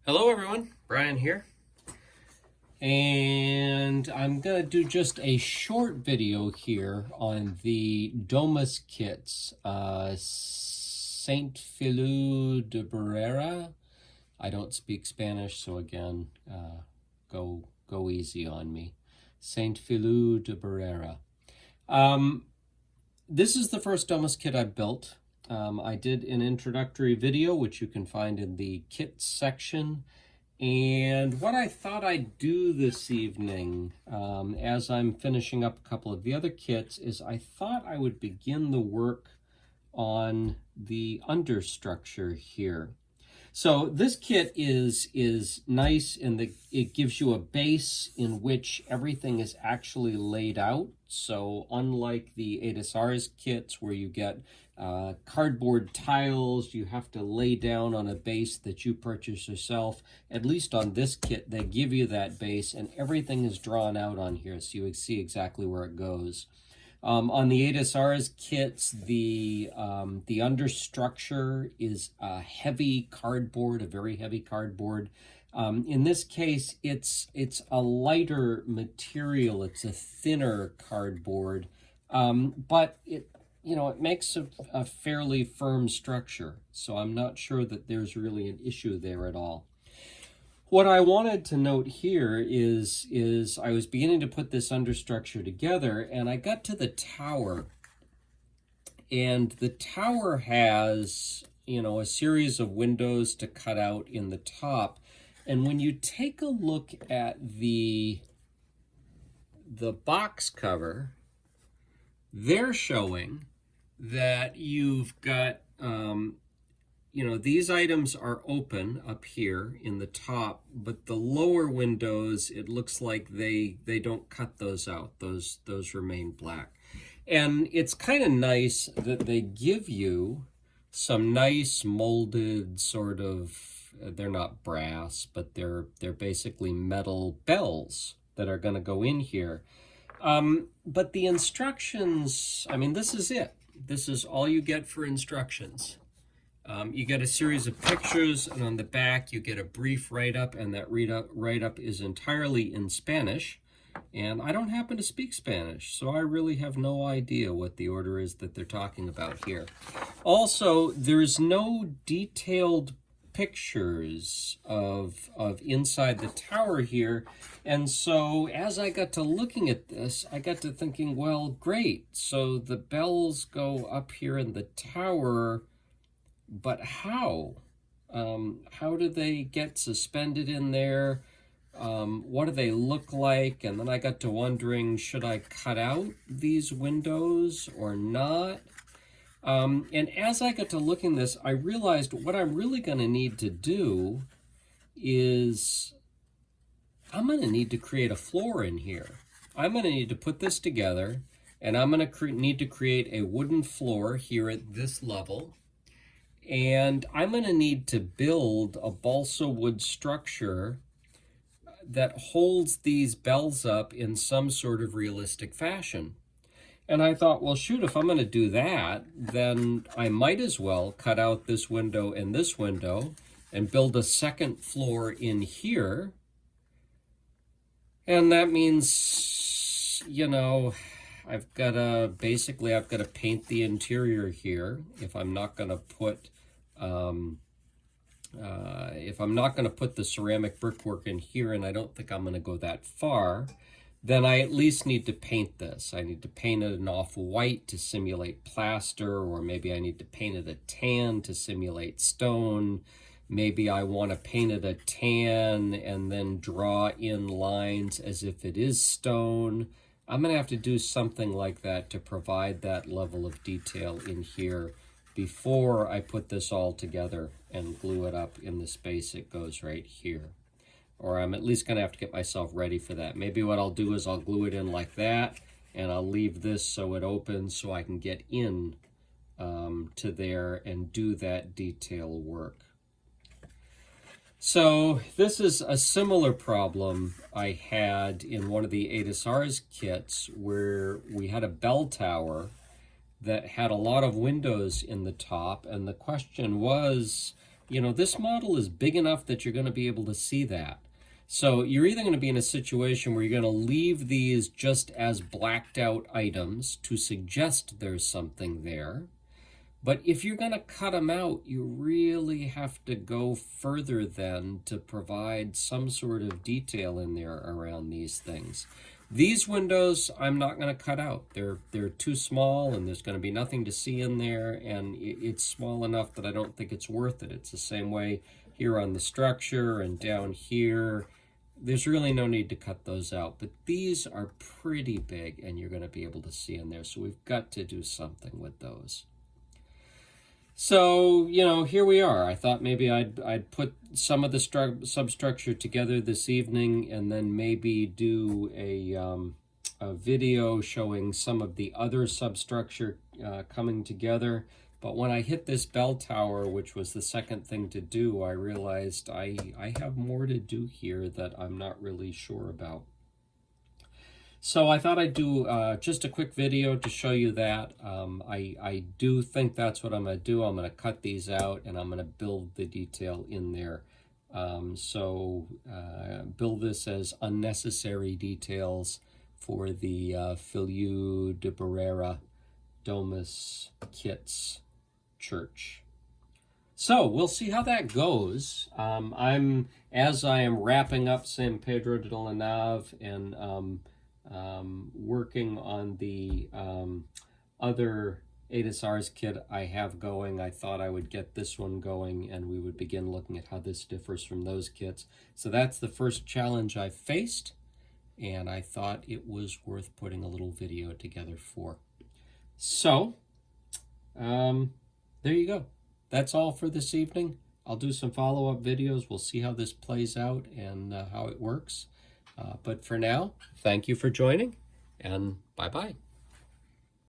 Hello everyone, Brian here, and I'm going to do just a short video here on the Domus Kits, Saint Feliu de Barruera. I don't speak Spanish, so again, go easy on me. Saint Feliu de Barruera. This is the first Domus kit I built. I did an introductory video, which you can find in the kits section. And what I thought I'd do this evening, as I'm finishing up a couple of the other kits, is I thought I would begin the work on the understructure here. So this kit is nice in that it gives you a base in which everything is actually laid out. So unlike the ADSR's kits where you get cardboard tiles you have to lay down on a base that you purchase yourself, at least on this kit they give you that base and everything is drawn out on here so you see exactly where it goes. On the ADSR's kits, the understructure is a heavy cardboard, a very heavy cardboard. In this case, it's a lighter material. It's a thinner cardboard, but it makes a fairly firm structure. So I'm not sure that there's really an issue there at all. What I wanted to note here is I was beginning to put this understructure together and I got to the tower, and the tower has, a series of windows to cut out in the top. And when you take a look at the box cover, they're showing that you've got these items are open up here in the top, but the lower windows, it looks like they don't cut those out. Those remain black. And it's kind of nice that they give you some nice molded sort of, they're not brass, but they're basically metal bells that are going to go in here. But the instructions, this is it. This is all you get for instructions. You get a series of pictures, and on the back you get a brief write-up, and that write-up is entirely in Spanish. And I don't happen to speak Spanish, so I really have no idea what the order is that they're talking about here. Also, there's no detailed pictures of inside the tower here, and so as I got to looking at this, I got to thinking, well, great, so the bells go up here in the tower, but how? How do they get suspended in there? What do they look like? And then I got to wondering, should I cut out these windows or not? And as I got to looking at this, I realized what I'm really going to need to do is I'm going to need to create a floor in here. I'm going to need to put this together, and I'm going to need to create a wooden floor here at this level. And I'm going to need to build a balsa wood structure that holds these bells up in some sort of realistic fashion. And I thought, well, shoot, if I'm going to do that, then I might as well cut out this window and this window and build a second floor in here. And that means, I've got to paint the interior here if I'm not going to put the ceramic brickwork in here, and I don't think I'm going to go that far, then I at least need to paint this. I need to paint it an off-white to simulate plaster, or maybe I need to paint it a tan to simulate stone. Maybe I want to paint it a tan and then draw in lines as if it is stone. I'm going to have to do something like that to provide that level of detail in here before I put this all together and glue it up in the space it goes right here. Or I'm at least going to have to get myself ready for that. Maybe what I'll do is I'll glue it in like that, and I'll leave this so it opens so I can get in to there and do that detail work. So this is a similar problem I had in one of the ADSR's kits where we had a bell tower that had a lot of windows in the top, and the question was, you know, this model is big enough that you're going to be able to see that. So you're either going to be in a situation where you're going to leave these just as blacked out items to suggest there's something there. But if you're going to cut them out, you really have to go further then to provide some sort of detail in there around these things. These windows, I'm not going to cut out. They're too small, and there's going to be nothing to see in there, and it's small enough that I don't think it's worth it. It's the same way here on the structure and down here. There's really no need to cut those out, but these are pretty big, and you're going to be able to see in there, so we've got to do something with those. So, you know, here we are. I thought maybe I'd put some of the substructure together this evening, and then maybe do a video showing some of the other substructure coming together. But when I hit this bell tower, which was the second thing to do, I realized I have more to do here that I'm not really sure about. So I thought I'd do just a quick video to show you that. I do think that's what I'm going to do. I'm going to cut these out, and I'm going to build the detail in there. Build this as unnecessary details for the Feliu de Barruera Domus Kits church. So we'll see how that goes. As I am wrapping up San Pedro de la Nave and working on the other ADAS kit I have going, I thought I would get this one going, and we would begin looking at how this differs from those kits. So that's the first challenge I faced, and I thought it was worth putting a little video together for. So, there you go. That's all for this evening. I'll do some follow-up videos. We'll see how this plays out and how it works. But for now, thank you for joining, and bye-bye.